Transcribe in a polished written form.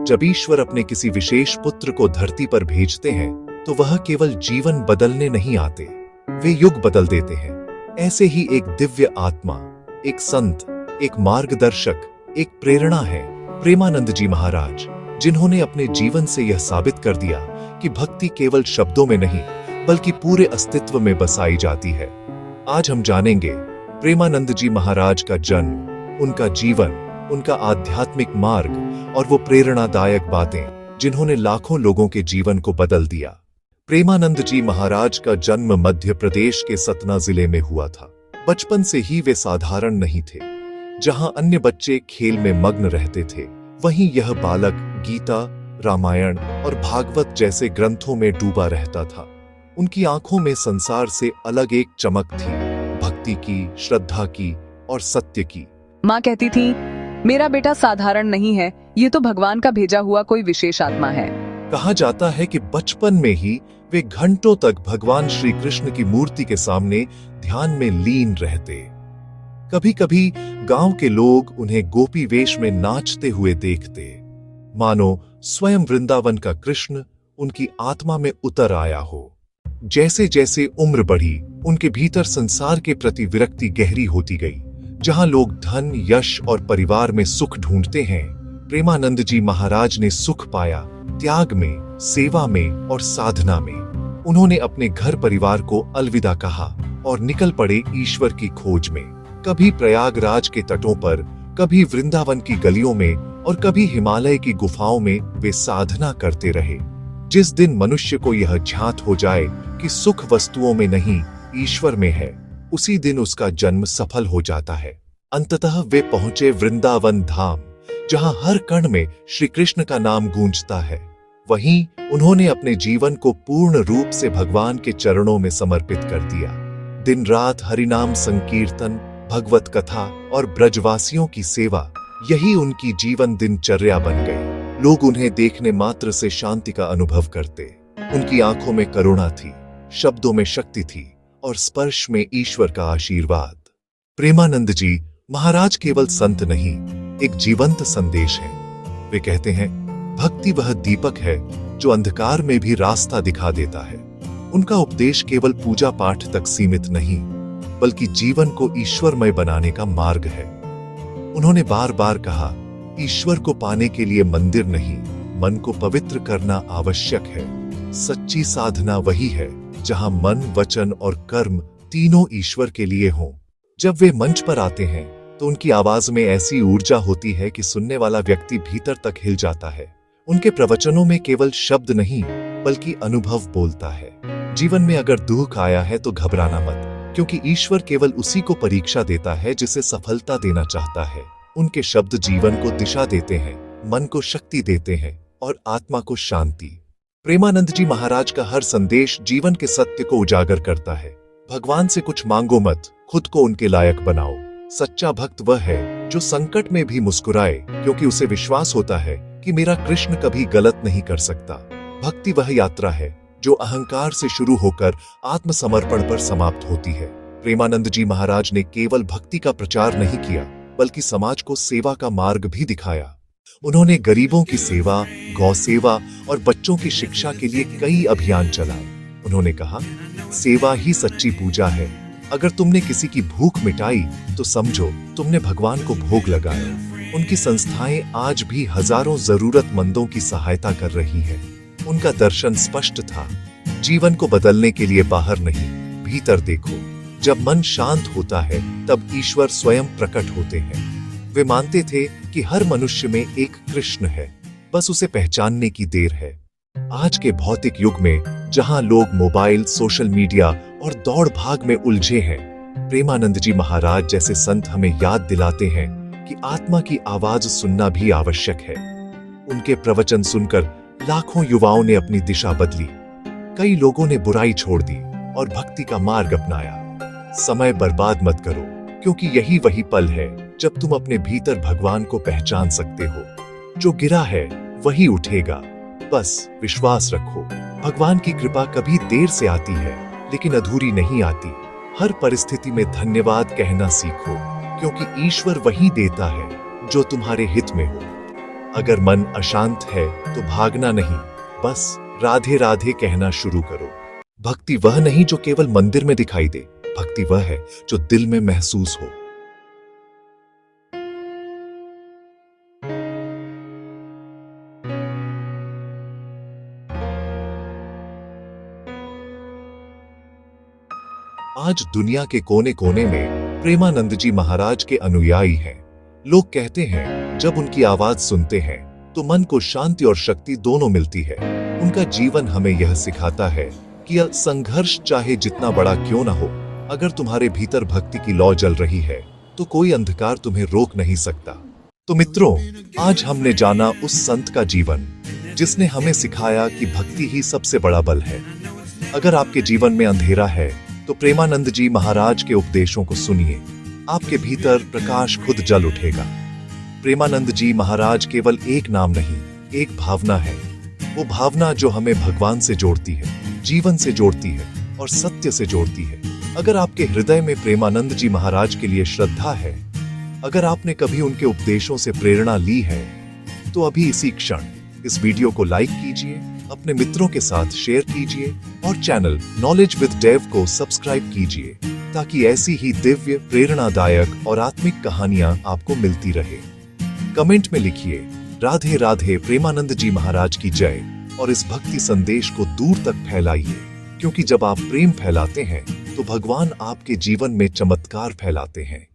जब ईश्वर अपने किसी विशेष पुत्र को धरती पर भेजते हैं तो वह केवल जीवन बदलने नहीं आते, वे युग बदल देते हैं। ऐसे ही एक दिव्य आत्मा, एक संत, एक मार्गदर्शक, एक प्रेरणा है प्रेमानंद जी महाराज, जिन्होंने अपने जीवन से यह साबित कर दिया कि भक्ति केवल शब्दों में नहीं बल्कि पूरे अस्तित्व में बसाई जाती है। आज हम जानेंगे प्रेमानंद जी महाराज का जन्म, उनका जीवन, उनका आध्यात्मिक मार्ग और वो प्रेरणादायक बातें जिन्होंने लाखों लोगों के जीवन को बदल दिया। प्रेमानंद जी महाराज का जन्म मध्य प्रदेश के सतना जिले में हुआ था। बचपन से ही वे साधारण नहीं थे। जहां अन्य बच्चे खेल में मग्न रहते थे, वहीं यह बालक गीता, रामायण और भागवत जैसे ग्रंथों में डूबा रहता था। उनकी आंखों में संसार से अलग एक चमक थी, भक्ति की, श्रद्धा की और सत्य की। माँ कहती थी, मेरा बेटा साधारण नहीं है, ये तो भगवान का भेजा हुआ कोई विशेष आत्मा है। कहा जाता है कि बचपन में ही वे घंटों तक भगवान श्री कृष्ण की मूर्ति के सामने ध्यान में लीन रहते। कभी कभी गांव के लोग उन्हें गोपी वेश में नाचते हुए देखते, मानो स्वयं वृंदावन का कृष्ण उनकी आत्मा में उतर आया हो। जैसे जैसे उम्र बढ़ी, उनके भीतर संसार के प्रति विरक्ति गहरी होती गई। जहां लोग धन, यश और परिवार में सुख ढूंढते हैं, प्रेमानंद जी महाराज ने सुख पाया त्याग में, सेवा में और साधना में। उन्होंने अपने घर परिवार को अलविदा कहा और निकल पड़े ईश्वर की खोज में। कभी प्रयागराज के तटों पर, कभी वृंदावन की गलियों में और कभी हिमालय की गुफाओं में वे साधना करते रहे। जिस दिन मनुष्य को यह झांत हो जाए कि सुख वस्तुओं में नहीं, ईश्वर में है, उसी दिन उसका जन्म सफल हो जाता है। अंततः वे पहुंचे वृंदावन धाम, जहां हर कण में श्री कृष्ण का नाम गूंजता है। वहीं उन्होंने अपने जीवन को पूर्ण रूप से भगवान के चरणों में समर्पित कर दिया। दिन रात हरिनाम संकीर्तन, भगवत कथा और ब्रजवासियों की सेवा, यही उनकी जीवन दिनचर्या बन गई। लोग उन्हें देखने मात्र से शांति का अनुभव करते। उनकी आंखों में करुणा थी, शब्दों में शक्ति थी और स्पर्श में ईश्वर का आशीर्वाद। प्रेमानंद जी महाराज केवल संत नहीं, एक जीवंत संदेश है। वे कहते हैं, भक्ति वह दीपक है जो अंधकार में भी रास्ता दिखा देता है। उनका उपदेश केवल पूजा पाठ तक सीमित नहीं, बल्कि जीवन को ईश्वरमय बनाने का मार्ग है। उन्होंने बार बार कहा, ईश्वर को पाने के लिए मंदिर नहीं, मन को पवित्र करना आवश्यक है। सच्ची साधना वही है जहां मन, वचन और कर्म तीनों ईश्वर के लिए हों। जब वे मंच पर आते हैं तो उनकी आवाज में ऐसी ऊर्जा होती है कि सुनने वाला व्यक्ति भीतर तक हिल जाता है। उनके प्रवचनों में केवल शब्द नहीं बल्कि अनुभव बोलता है। जीवन में अगर दुख आया है तो घबराना मत, क्योंकि ईश्वर केवल उसी को परीक्षा देता है जिसे सफलता देना चाहता है। उनके शब्द जीवन को दिशा देते हैं, मन को शक्ति देते हैं और आत्मा को शांति। प्रेमानंद जी महाराज का हर संदेश जीवन के सत्य को उजागर करता है। भगवान से कुछ मांगो मत, खुद को उनके लायक बनाओ। सच्चा भक्त वह है जो संकट में भी मुस्कुराए, क्योंकि उसे विश्वास होता है कि मेरा कृष्ण कभी गलत नहीं कर सकता। भक्ति वह यात्रा है जो अहंकार से शुरू होकर आत्मसमर्पण पर समाप्त होती है। प्रेमानंद जी महाराज ने केवल भक्ति का प्रचार नहीं किया, बल्कि समाज को सेवा का मार्ग भी दिखाया। उन्होंने गरीबों की सेवा, गौ सेवा और बच्चों की शिक्षा के लिए कई अभियान चलाए। उन्होंने कहा, सेवा ही सच्ची पूजा है। अगर तुमने किसी की भूख मिटाई तो समझो तुमने भगवान को भोग लगाया। उनकी संस्थाएं आज भी हजारों जरूरतमंदों की सहायता कर रही हैं। उनका दर्शन स्पष्ट था, जीवन को बदलने के लिए बाहर नहीं, भीतर देखो। जब मन शांत होता है तब ईश्वर स्वयं प्रकट होते हैं। वे मानते थे कि हर मनुष्य में एक कृष्ण है, बस उसे पहचानने की देर है। आज के भौतिक युग में जहां लोग मोबाइल, सोशल मीडिया और दौड़ भाग में उलझे हैं, प्रेमानंद जी महाराज जैसे संत हमें याद दिलाते हैं कि आत्मा की आवाज सुनना भी आवश्यक है। उनके प्रवचन सुनकर लाखों युवाओं ने अपनी दिशा बदली। कई लोगों ने बुराई छोड़ दी और भक्ति का मार्ग अपनाया। समय बर्बाद मत करो, क्योंकि यही वही पल है जब तुम अपने भीतर भगवान को पहचान सकते हो। जो गिरा है वही उठेगा, बस विश्वास रखो। भगवान की कृपा कभी देर से आती है, लेकिन अधूरी नहीं आती। हर परिस्थिति में धन्यवाद कहना सीखो, क्योंकि ईश्वर वही देता है जो तुम्हारे हित में हो। अगर मन अशांत है तो भागना नहीं, बस राधे राधे कहना शुरू करो। भक्ति वह नहीं जो केवल मंदिर में दिखाई दे, भक्ति वह है जो दिल में महसूस हो। आज दुनिया के कोने कोने में प्रेमानंद जी महाराज के अनुयायी हैं। लोग कहते हैं जब उनकी आवाज सुनते हैं तो मन को शांति और शक्ति दोनों मिलती है। उनका जीवन हमें यह सिखाता है कि यह संघर्ष चाहे जितना बड़ा क्यों ना हो, अगर तुम्हारे भीतर भक्ति की लौ जल रही है तो कोई अंधकार तुम्हें रोक नहीं सकता। तो मित्रों, आज हमने जाना उस संत का जीवन जिसने हमें सिखाया कि भक्ति ही सबसे बड़ा बल है। अगर आपके जीवन में अंधेरा है तो प्रेमानंद जी महाराज के उपदेशों को सुनिए, आपके भीतर प्रकाश खुद जल उठेगा। प्रेमानंद जी महाराज केवल एक नाम नहीं, एक भावना है। वो भावना जो हमें भगवान से जोड़ती है, जीवन से जोड़ती है और सत्य से जोड़ती है। अगर आपके हृदय में प्रेमानंद जी महाराज के लिए श्रद्धा है, अगर आपने कभी उनके उपदेशों से प्रेरणा ली है, तो अभी इसी क्षण इस वीडियो को लाइक कीजिए, अपने मित्रों के साथ शेयर कीजिए और चैनल नॉलेज विद डेव को सब्सक्राइब कीजिए, ताकि ऐसी ही दिव्य, प्रेरणादायक और आत्मिक कहानियां आपको मिलती रहे। कमेंट में लिखिए राधे राधे प्रेमानंद जी महाराज की जय और इस भक्ति संदेश को दूर तक फैलाइए, क्योंकि जब आप प्रेम फैलाते हैं तो भगवान आपके जीवन में चमत्कार फैलाते हैं।